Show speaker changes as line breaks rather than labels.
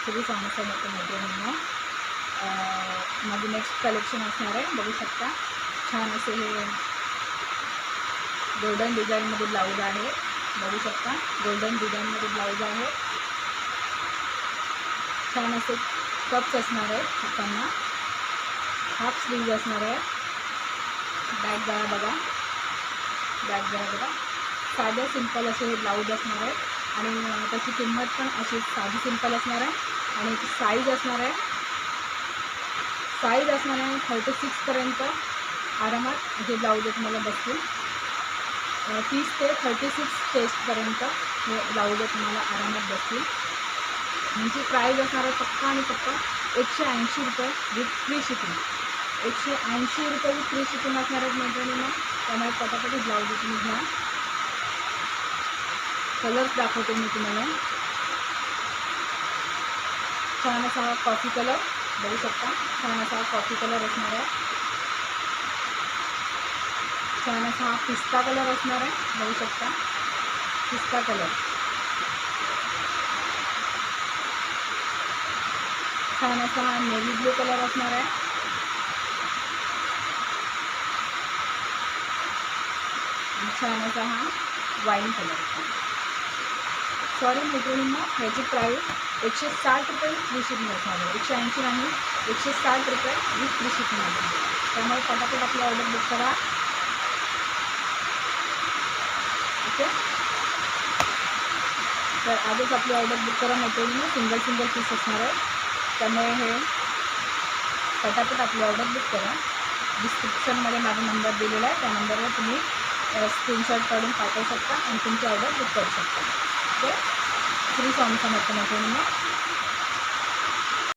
श्री स्वामी समर्थ मैत्रिणींनो, माझं next collection असणार आहे. बघू शकता छान असे हे गोल्डन डिझाईनमध्ये ब्लाऊज आहे. बघू शकता गोल्डन डिझाईनमध्ये ब्लाऊज आहे. छान असे कप्स असणार आहे. हातांना हाफ स्लीव्ज असणार आहे. बॅक गळा बघा, बॅक गळा बघा. साधे सिंपल असे हे ब्लाऊज असणार आहे आणि त्याची किंमत पण अशी साधी सिंपल असणार आहे. आणि साईज असणार आहे 36पर्यंत आरामात हे ब्लाऊज तुम्हाला बसतील. 30 ते 36 चेस्टपर्यंत हे ब्लाऊज तुम्हाला आरामात बसतील. यांची प्राईज असणार आहे फक्त आणि फक्त 180 रुपये विथ फ्री शिपिंग. 180 रुपये विथ फ्री शिपिंग असणार आहेत मैत्रिणींना. त्यामुळे पटापट ब्लाऊज तुम्ही घ्या. कलर्स दाखवते मी तुम्हाला. छान असा कॉफी कलर बघू शकता. छान असा कॉफी कलर असणार आहे. छान असा पिस्ता कलर असणार आहे. बघू शकता पिस्ता कलर. छान असा नेव्ही ब्लू कलर असणार आहे. छान असा हा वाईन कलर. सॉरी मैत्रिणींना, ह्याची प्राईस 160 रुपये विथ फ्री शिपिंग असणार आहे. 180 नाही, 160 रुपये विथ फ्री शिपिंग आहे. त्यामुळे पटापट आपली ऑर्डर बुक करा. ओके, तर आजच आपली ऑर्डर बुक करा मैत्रिणींना. सिंगल पीस असणार आहे. त्यामुळे हे पटापट आपली ऑर्डर बुक करा. डिस्क्रिप्शनमध्ये माझा नंबर दिलेला आहे. त्या नंबरवर तुम्ही स्क्रीनशॉट काढून पाठवू शकता आणि तुमची ऑर्डर बुक करू शकता. ओके, श्री स्वामी समर्थ मैत्रिणींना.